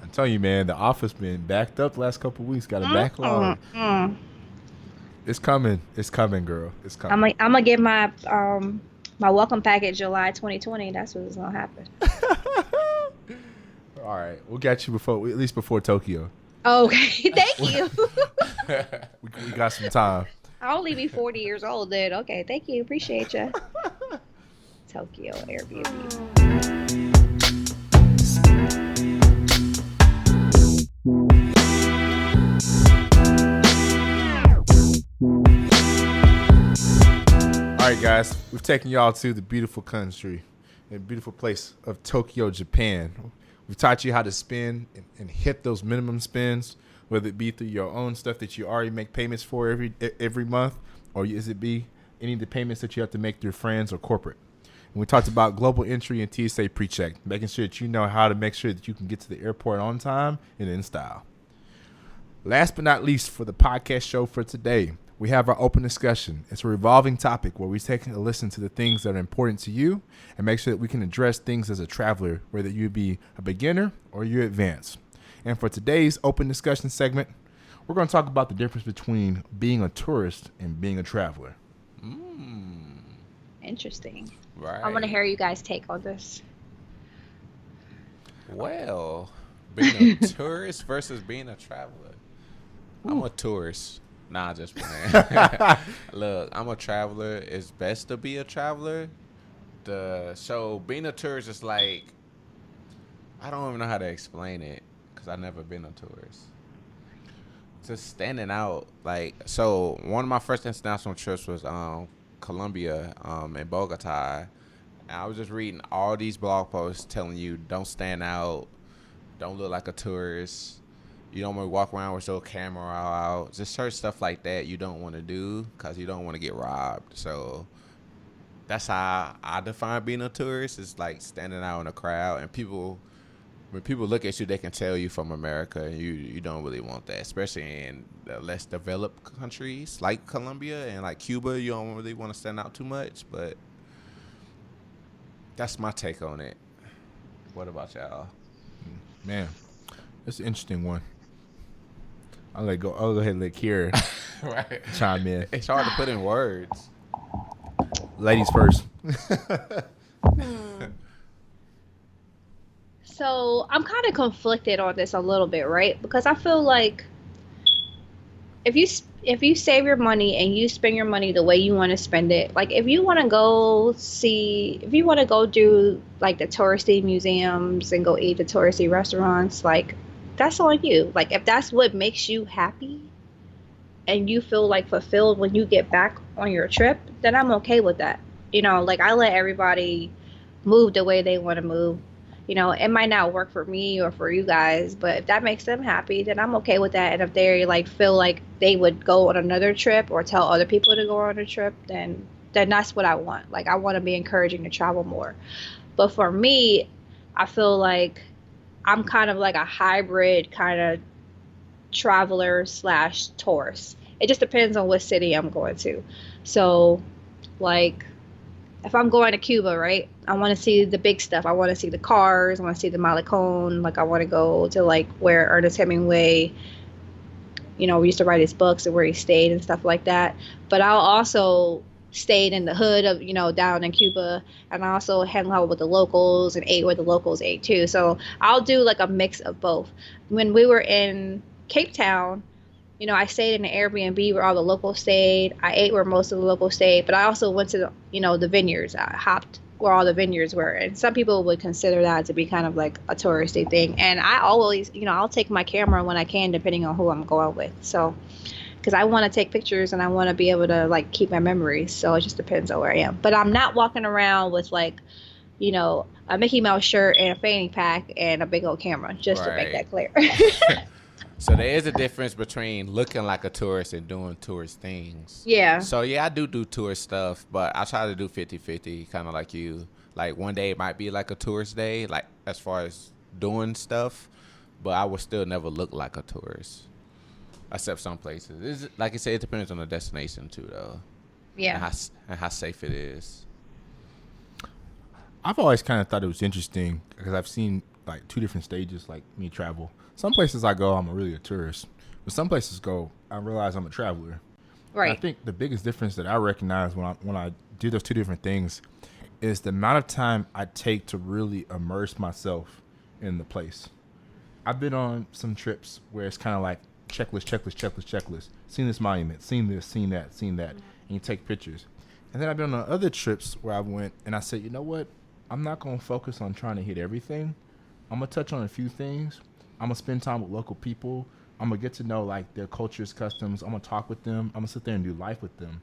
I'm telling you, man, the office been backed up the last couple of weeks. Got a backlog. It's coming. It's coming, girl. It's coming. I'm gonna get my my welcome package July 2020. That's what's gonna happen. All right, we'll get you at least before Tokyo. Okay, thank you. We got some time. I'll only be 40 years old then. Okay, thank you. Appreciate you. Tokyo Airbnb. All right, guys, we've taken y'all to the beautiful country and beautiful place of Tokyo, Japan. We've taught you how to spend and hit those minimum spends, whether it be through your own stuff that you already make payments for every month, or is it be any of the payments that you have to make through friends or corporate. And we talked about global entry and TSA PreCheck, making sure that you know how to make sure that you can get to the airport on time and in style. Last but not least, for the podcast show for today, we have our open discussion. It's a revolving topic where we take a listen to the things that are important to you and make sure that we can address things as a traveler, whether you be a beginner or you're advanced. And for today's open discussion segment, we're going to talk about the difference between being a tourist and being a traveler. Interesting. Right. I want to hear you guys take on this. Well, being a tourist versus being a traveler. I'm a tourist. Nah, just playing. Look, I'm a traveler. It's best to be a traveler. So being a tourist is like, I don't even know how to explain it because I've never been a tourist. Just standing out, like, so one of my first international trips was Colombia, in Bogota. And I was just reading all these blog posts telling you don't stand out, don't look like a tourist. You don't want to walk around with your camera out. Just certain stuff like that you don't want to do because you don't want to get robbed. So that's how I define being a tourist. It's like standing out in a crowd. And when people look at you, they can tell you from America. And you don't really want that, especially in the less developed countries like Colombia and like Cuba. You don't really want to stand out too much. But that's my take on it. What about y'all? Man, that's an interesting one. I'll go ahead and let Kira Right. chime in. It's hard to put in words. Ladies first. So I'm kind of conflicted on this a little bit, right? Because I feel like if you save your money and you spend your money the way you want to spend it, like if you want to go do like the touristy museums and go eat the touristy restaurants, like that's on you. Like if that's what makes you happy and you feel like fulfilled when you get back on your trip, then I'm okay with that. Like I let everybody move the way they want to move. It might not work for me or for you guys, but if that makes them happy, then I'm okay with that. And if they like feel like they would go on another trip or tell other people to go on a trip, then that's what I want. Like I want to be encouraging to travel more. But for me, I feel like I'm kind of like a hybrid kind of traveler slash tourist. It just depends on what city I'm going to. So, like, if I'm going to Cuba, right, I want to see the big stuff. I want to see the cars. I want to see the Malecon. Like, I want to go to, like, where Ernest Hemingway, we used to write his books and where he stayed and stuff like that. But I'll also stayed in the hood of, down in Cuba. And I also hung out with the locals and ate where the locals ate, too. So I'll do, like, a mix of both. When we were in Cape Town, I stayed in an Airbnb where all the locals stayed. I ate where most of the locals stayed, but I also went to the vineyards. I hopped where all the vineyards were, and some people would consider that to be kind of like a touristy thing. And I always, I'll take my camera when I can, depending on who I'm going with. So, because I want to take pictures and I want to be able to like keep my memories. So it just depends on where I am. But I'm not walking around with like, a Mickey Mouse shirt and a fanny pack and a big old camera, just to make that clear. So there is a difference between looking like a tourist and doing tourist things. Yeah. So yeah, I do tourist stuff, but I try to do 50-50, kind of like you. Like one day it might be like a tourist day, like as far as doing stuff, but I will still never look like a tourist, except some places. Like I said, it depends on the destination too, though. Yeah. And how safe it is. I've always kind of thought it was interesting because I've seen like two different stages, like me travel. Some places I go, I'm really a tourist. But some places I realize I'm a traveler. Right. And I think the biggest difference that I recognize when I do those two different things is the amount of time I take to really immerse myself in the place. I've been on some trips where it's kind of like checklist. Seen this monument, seen this, seen that, and you take pictures. And then I've been on other trips where I went and I said, you know what? I'm not going to focus on trying to hit everything. I'm going to touch on a few things. I'm going to spend time with local people. I'm going to get to know like their cultures, customs. I'm going to talk with them. I'm going to sit there and do life with them.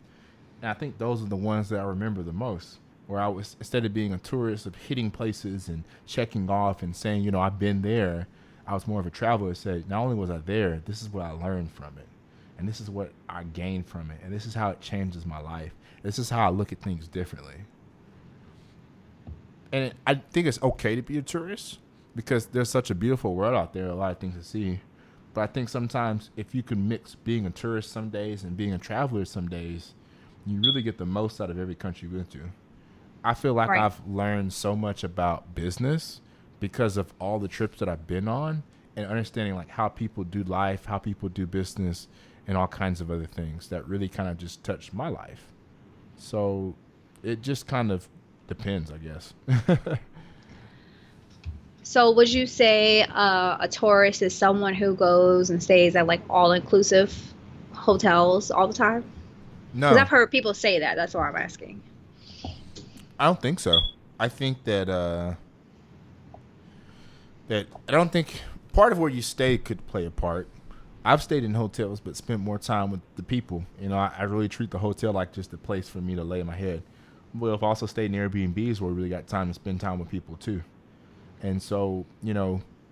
And I think those are the ones that I remember the most, where I was, instead of being a tourist of hitting places and checking off and saying, I've been there, I was more of a traveler that said, not only was I there, this is what I learned from it. And this is what I gained from it. And this is how it changes my life. This is how I look at things differently. And I think it's okay to be a tourist because there's such a beautiful world out there, a lot of things to see. But I think sometimes if you can mix being a tourist some days and being a traveler some days, you really get the most out of every country you've been to. I feel like Right. I've learned so much about business because of all the trips that I've been on and understanding like how people do life, how people do business, and all kinds of other things that really kind of just touched my life. So it just kind of depends, I guess. So would you say a tourist is someone who goes and stays at like all-inclusive hotels all the time? No, Because I've heard people say that. That's why I'm asking. I don't think so. I think that I don't think part of where you stay could play a part. I've stayed in hotels but spent more time with the people. I really treat the hotel like just a place for me to lay my head. But I've also stayed in Airbnbs where we really got time to spend time with people too. And so,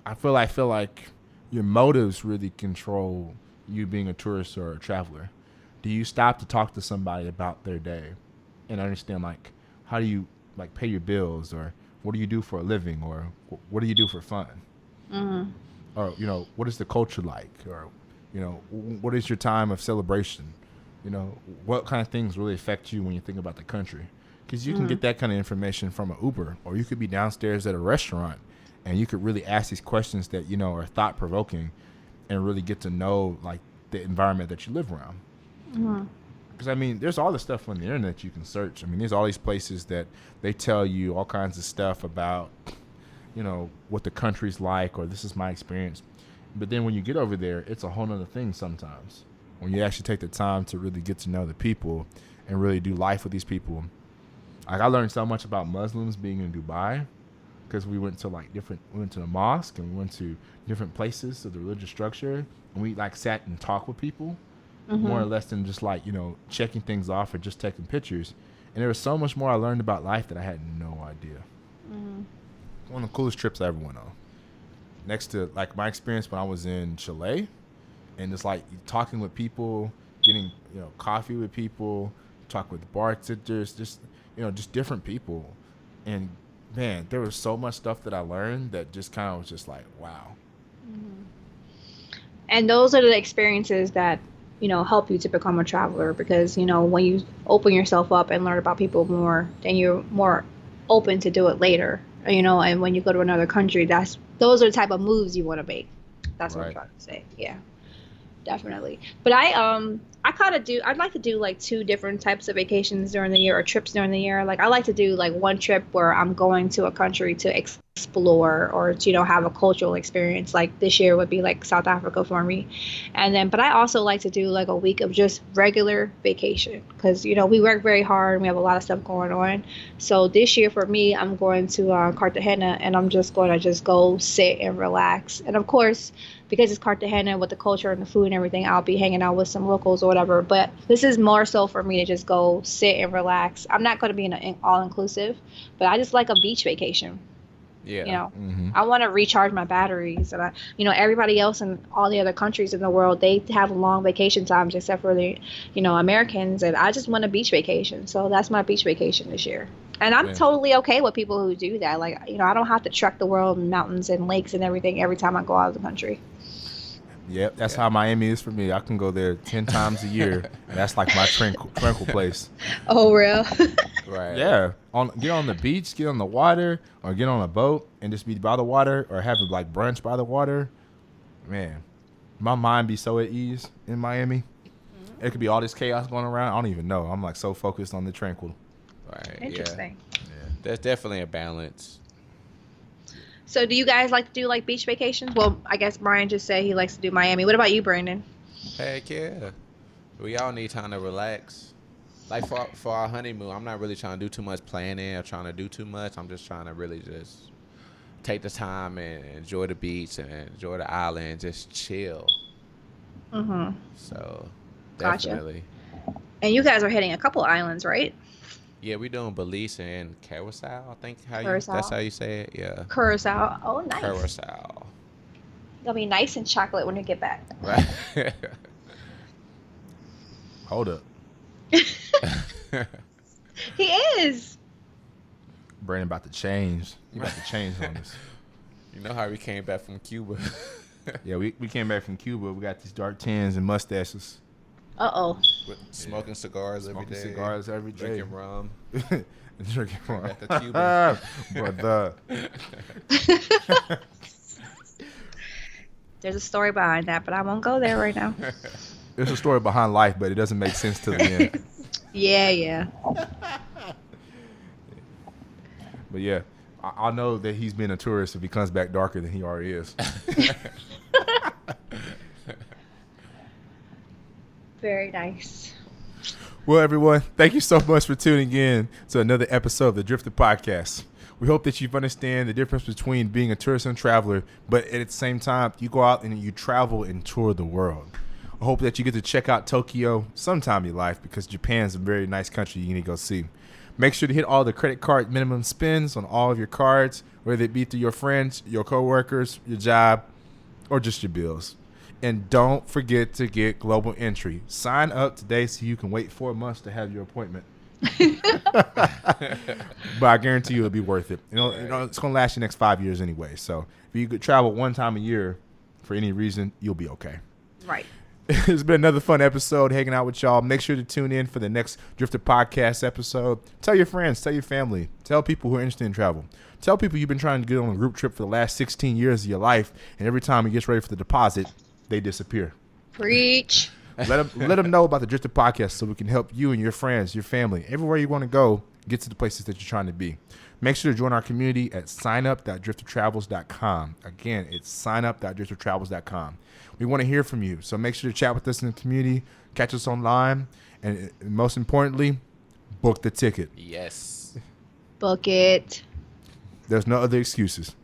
I feel like your motives really control you being a tourist or a traveler. Do you stop to talk to somebody about their day and understand like how do you like pay your bills, or what do you do for a living, or what do you do for fun? Mm-hmm. Or what is the culture like, or what is your time of celebration? What kind of things really affect you when you think about the country? Because you can get that kind of information from an Uber, or you could be downstairs at a restaurant and you could really ask these questions that are thought provoking and really get to know like the environment that you live around. Because there's all the stuff on the internet you can search. There's all these places that they tell you all kinds of stuff about what the country's like, or this is my experience. But then when you get over there, it's a whole nother thing sometimes. when you actually take the time to really get to know the people and really do life with these people. Like, I learned so much about Muslims being in Dubai because we went to we went to the mosque and we went to different places of the religious structure, and we like sat and talked with people more or less than just like, checking things off or just taking pictures. And there was so much more I learned about life that I had no idea. One of the coolest trips I ever went on. Next to like my experience when I was in Chile, and it's like talking with people, getting coffee with people, talk with bartenders, just different people. And man, there was so much stuff that I learned that just kind of was just like, wow. And those are the experiences that help you to become a traveler, because when you open yourself up and learn about people more, then you're more open to do it later. And when you go to another country, those are the type of moves you want to make. That's what I'm trying to say. Yeah, definitely. But I'd like to do like 2 different types of vacations during the year, or trips during the year. Like, I like to do like one trip where I'm going to a country to explore or to have a cultural experience. Like this year would be like South Africa for me. But I also like to do like a week of just regular vacation, because we work very hard and we have a lot of stuff going on. So this year for me, I'm going to Cartagena, and I'm just going to go sit and relax. And of course, because it's Cartagena, with the culture and the food and everything, I'll be hanging out with some locals or whatever. But this is more so for me to just go sit and relax. I'm not going to be in an all-inclusive, but I just like a beach vacation. Yeah. I want to recharge my batteries. And everybody else in all the other countries in the world, they have long vacation times except for the, Americans. And I just want a beach vacation. So that's my beach vacation this year. And I'm totally okay with people who do that. Like, I don't have to trek the world and mountains and lakes and everything every time I go out of the country. Yep, that's how Miami is for me. I can go there 10 times a year. And that's like my tranquil place. Oh, real? Right. Yeah. Get on the beach, get on the water, or get on a boat and just be by the water, or have like brunch by the water. Man, my mind be so at ease in Miami. It could be all this chaos going around. I don't even know. I'm like so focused on the tranquil. Right. Interesting. Yeah. There's definitely a balance. So do you guys like to do like beach vacations? Well, I guess Brian just said he likes to do Miami. What about you, Brandon? Heck yeah. We all need time to relax. Like for our honeymoon, I'm not really trying to do too much planning or trying to do too much. I'm just trying to really just take the time and enjoy the beach and enjoy the island, just chill. So definitely. Gotcha. And you guys are hitting a couple islands, right? Yeah, we doing Belize and Curacao, I think Curacao. that's how you say it. Yeah. Curacao. Oh, nice. Curacao. It'll be nice and chocolate when you get back. Right. Hold up. He is. Brandon about to change. He about to change on us. You know how we came back from Cuba. Yeah, we came back from Cuba. We got these dark tans and mustaches. Uh-oh. Smoking cigars every day. Cigars every day. Drinking rum. Drinking rum. At the Cuban. Brother. There's a story behind that, but I won't go there right now. There's a story behind life, but it doesn't make sense till the end. Yeah. But yeah, I know that he's been a tourist if he comes back darker than he already is. Very nice. Well, everyone, thank you so much for tuning in to another episode of the Driftr Podcast. We hope that you understand the difference between being a tourist and traveler, but at the same time, you go out and you travel and tour the world. I hope that you get to check out Tokyo sometime in your life, because Japan's a very nice country you need to go see. Make sure to hit all the credit card minimum spends on all of your cards, whether it be through your friends, your coworkers, your job, or just your bills. And don't forget to get global entry. Sign up today so you can wait 4 months to have your appointment. But I guarantee you it'll be worth it. It's going to last you the next 5 years anyway. So if you could travel one time a year for any reason, you'll be okay. Right. It's been another fun episode hanging out with y'all. Make sure to tune in for the next Driftr Podcast episode. Tell your friends, tell your family, tell people who are interested in travel. Tell people you've been trying to get on a group trip for the last 16 years of your life, and every time it gets ready for the deposit, they disappear. Preach. Let them know about the Driftr Podcast so we can help you and your friends, your family, everywhere you want to go, get to the places that you're trying to be. Make sure to join our community at signup.driftertravels.com. Again, it's signup.driftertravels.com. We want to hear from you, so make sure to chat with us in the community, catch us online, and most importantly, book the ticket. Yes. Book it. There's no other excuses.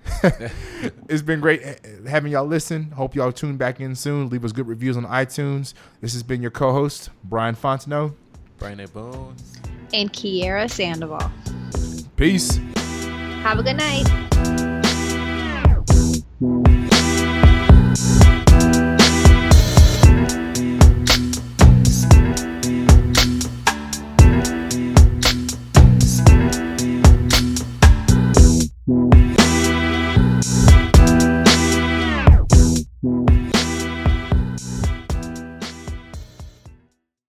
It's been great having y'all listen. Hope y'all tune back in soon. Leave us good reviews on iTunes. This has been your co-host, Brian Fontenot. Brandon Boone. And Kiera Sandoval. Peace. Have a good night.